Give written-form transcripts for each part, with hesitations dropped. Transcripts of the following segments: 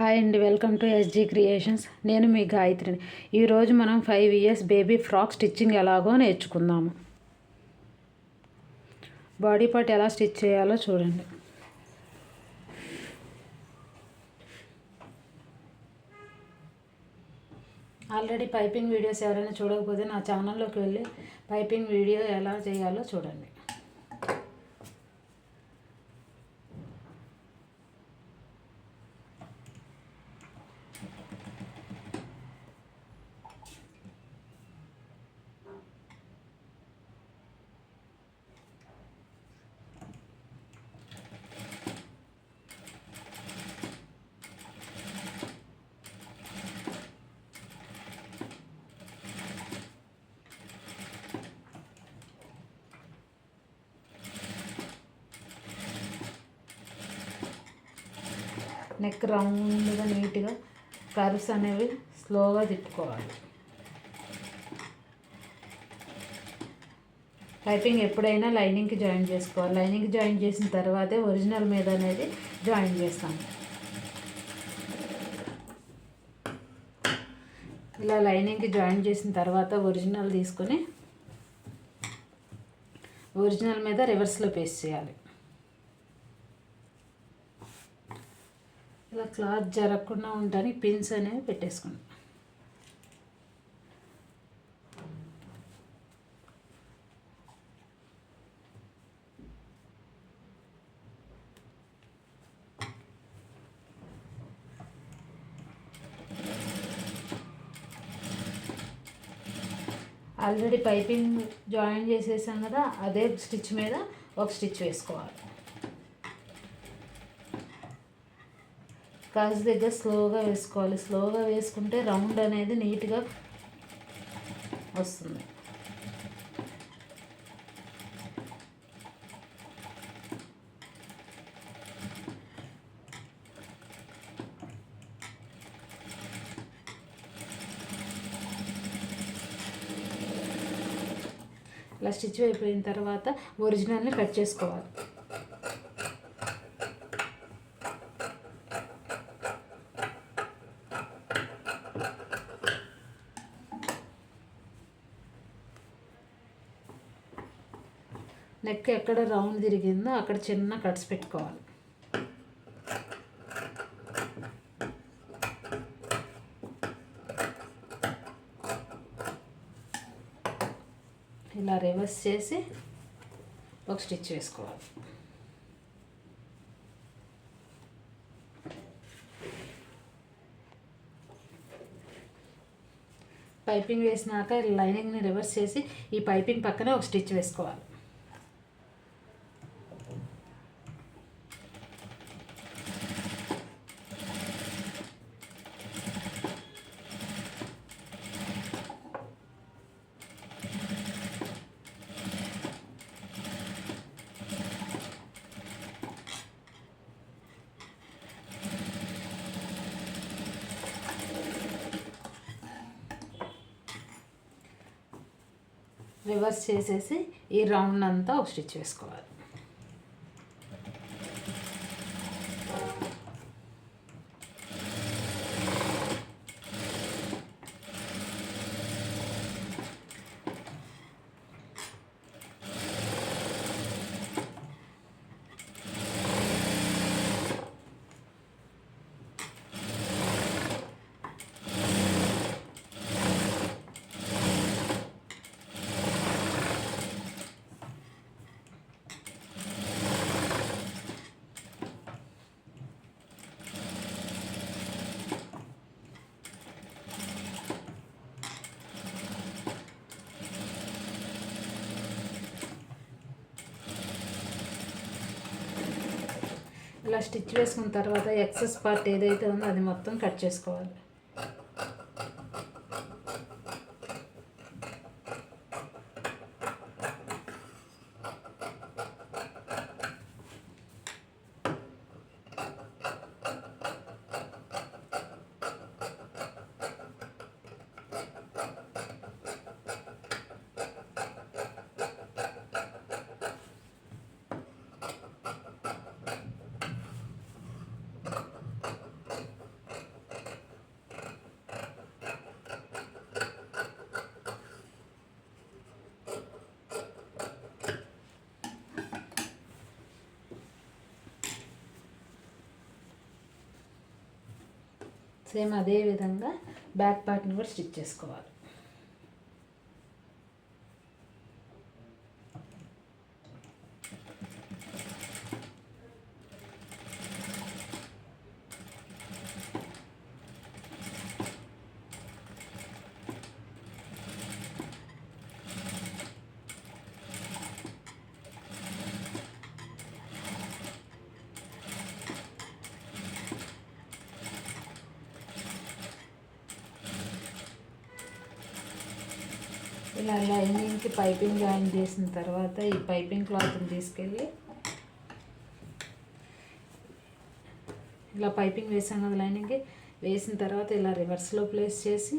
Hi అండి, welcome to SG creations. నేను మీ గాయత్రిని. ఈరోజు మనం 5 ఇయర్స్ బేబీ ఫ్రాక్ స్టిచ్చింగ్ ఎలాగో నేర్చుకుందాము. బాడీ పార్ట్ ఎలా స్టిచ్ చేయాలో చూడండి. ఆల్రెడీ పైపింగ్ వీడియోస్ ఎవరైనా చూడకపోతే నా ఛానల్లోకి వెళ్ళి పైపింగ్ వీడియో ఎలా చేయాలో చూడండి. నెక్ రౌండ్గా నీట్గా కర్వ్స్ అనేవి స్లోగా తిప్పుకోవాలి. పైపింగ్ ఎప్పుడైనా లైనింగ్కి జాయిన్ చేసుకోవాలి. లైనింగ్కి జాయిన్ చేసిన తర్వాతే ఒరిజినల్ మీద అనేది జాయిన్ చేస్తాము. ఇలా లైనింగ్కి జాయిన్ చేసిన తర్వాత ఒరిజినల్ తీసుకొని ఒరిజినల్ మీద రివర్స్లో పేస్ట్ చేయాలి. ఇలా క్లాత్ జరగకుండా ఉండడానికి పిన్స్ అనేవి పెట్టేసుకోండి. ఆల్రెడీ పైపింగ్ జాయిన్ చేసేసాం కదా, అదే స్టిచ్ మీద ఒక స్టిచ్ వేసుకోవాలి. కాజు దగ్గర స్లోగా వేసుకోవాలి. స్లోగా వేసుకుంటే రౌండ్ అనేది నీట్గా వస్తుంది. ఇలా స్టిచ్ అయిపోయిన తర్వాత ఒరిజినల్ని కట్ చేసుకోవాలి. నెక్ ఎక్కడ రౌండ్ తిరిగిందో అక్కడ చిన్న కట్స్ పెట్టుకోవాలి. ఇలా రివర్స్ చేసి ఒక స్టిచ్ వేసుకోవాలి. పైపింగ్ వేసినాక లైనింగ్ని రివర్స్ చేసి ఈ పైపింగ్ పక్కనే ఒక స్టిచ్ వేసుకోవాలి. రివర్స్ చేసేసి ఈ రౌండ్ అంతా ఒక స్టిచ్ వేసుకోవాలి. ఇలా స్టిచ్ వేసుకున్న తర్వాత ఎక్సెస్ పార్ట్ ఏదైతే ఉందో అది మొత్తం కట్ చేసుకోవాలి. సేమ్ అదే విధంగా బ్యాక్ పార్ట్ని కూడా స్టిచ్ చేసుకోవాలి. ఇలా లైనింగ్కి పైపింగ్ జాయిన్ చేసిన తర్వాత ఈ పైపింగ్ క్లాత్ని తీసుకెళ్ళి ఇలా పైపింగ్ వేసాం కదా, లైనింగ్కి వేసిన తర్వాత ఇలా రివర్స్లో ప్లేస్ చేసి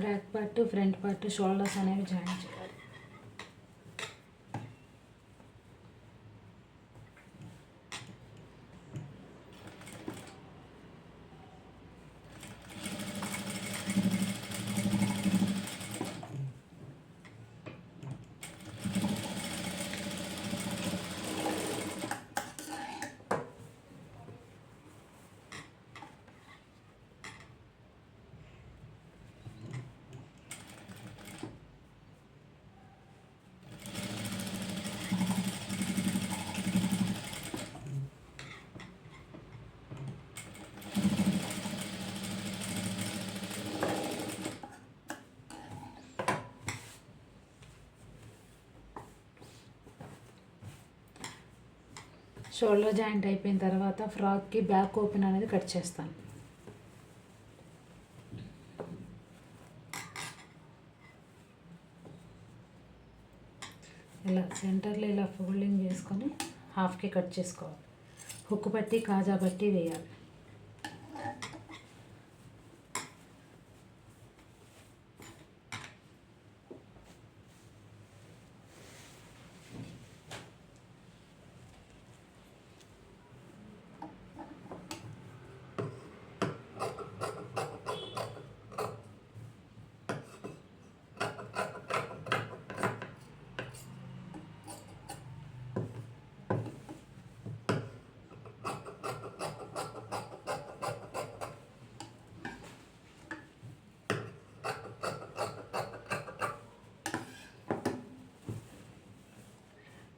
back part, front part, shoulders అనేవి జాయిన్ చేయాలి. షోల్డర్ జాయింట్ అయిపోయిన తర్వాత ఫ్రాక్కి బ్యాక్ ఓపెన్ అనేది కట్ చేస్తాను. ఇలా సెంటర్లో ఇలా ఫోల్డింగ్ చేసుకొని హాఫ్కి కట్ చేసుకోవాలి. హుక్ పట్టి కాజా పట్టి వేయాలి.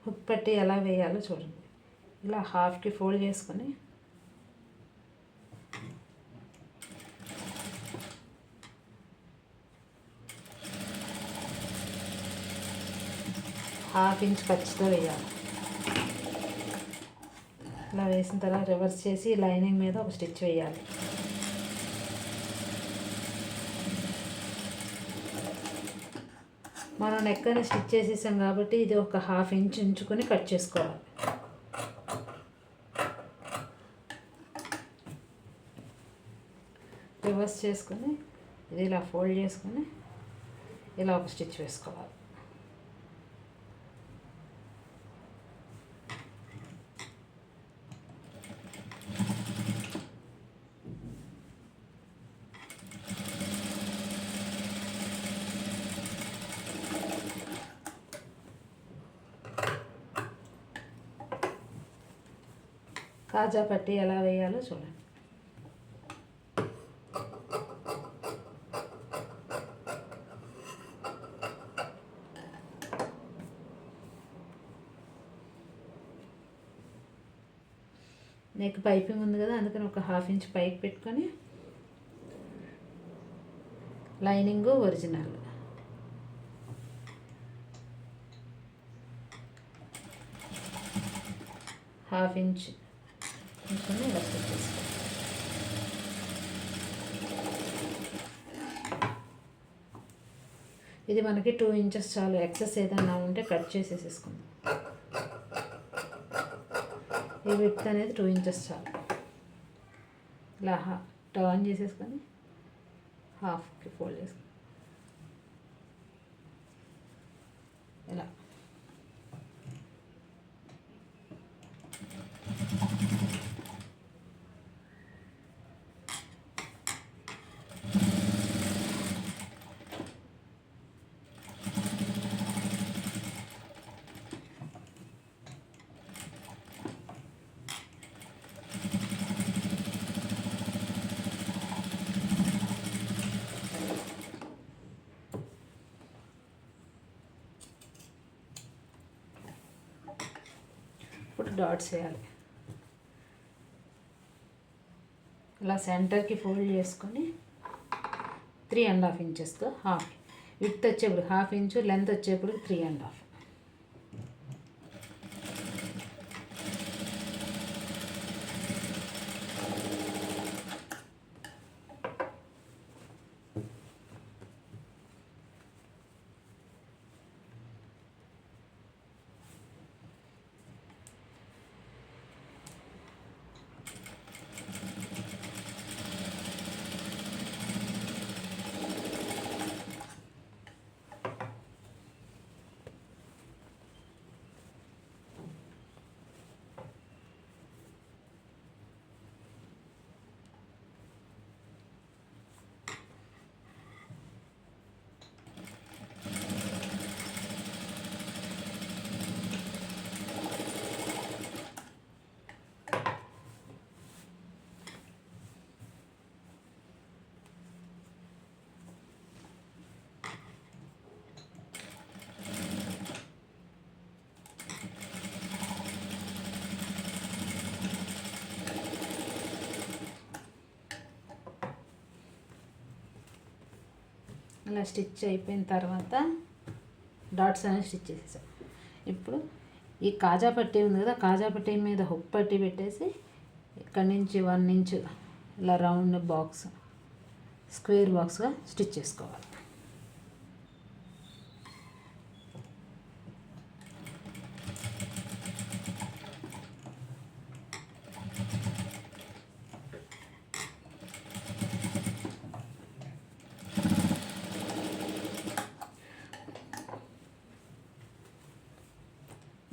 హుక్ పట్టి ఎలా వేయాలో చూడండి. ఇలా హాఫ్కి ఫోల్డ్ చేసుకొని ½ ఇంచ్ ఖర్చుతో వేయాలి. ఇలా వేసిన తర్వాత రివర్స్ చేసి లైనింగ్ మీద ఒక స్టిచ్ వేయాలి. మనం నెక్ అని స్టిచ్ చేసేసాం కాబట్టి ఇది ఒక ½ ఇంచ్ ఉంచుకొని కట్ చేసుకోవాలి. రివర్స్ చేసుకొని ఇది ఇలా ఫోల్డ్ చేసుకొని ఇలా ఒక స్టిచ్ వేసుకోవాలి. కాజా పట్టి ఎలా వేయాలో చూడండి. నెక్ పైపింగ్ ఉంది కదా, అందుకని ఒక ½ ఇంచ్ పైకి పెట్టుకొని లైనింగ్ ఒరిజినల్ ½ ఇంచ్ ఉంచుకొని ఇలా స్టిచ్ చేసుకోవాలి. ఇది మనకి 2 ఇంచెస్ చాలు. ఎక్సెస్ ఏదైనా ఉంటే కట్ చేసేసుకుందాం. ఈ విడ్త్ అనేది 2 ఇంచెస్ చాలు. ఇలా టర్న్ చేసేసుకొని హాఫ్కి ఫోల్డ్ చేసుకొని ఇలా ఇప్పుడు డాట్స్ వేయాలి. ఇలా సెంటర్కి ఫోల్డ్ చేసుకొని 3½ ఇంచెస్తో హాఫ్ విడ్త్ వచ్చేప్పుడు ½ ఇంచు, లెంత్ వచ్చేప్పుడు 3½ అలా స్టిచ్ అయిపోయిన తర్వాత డాట్స్ అనేది స్టిచ్ చేసేసాం. ఇప్పుడు ఈ కాజా పట్టీ ఉంది కదా, కాజా పట్టీ మీద హుక్ పట్టీ పెట్టేసి ఇక్కడి నుంచి 1 ఇంచ్ ఇలా రౌండ్ బాక్స్ స్క్వేర్ బాక్స్గా స్టిచ్ చేసుకోవాలి.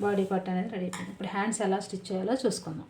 బాడీ పార్ట్ అనేది రెడీ అయిపోయింది. ఇప్పుడు హ్యాండ్స్ ఎలా స్టిచ్ చేయాలో చూసుకుందాం.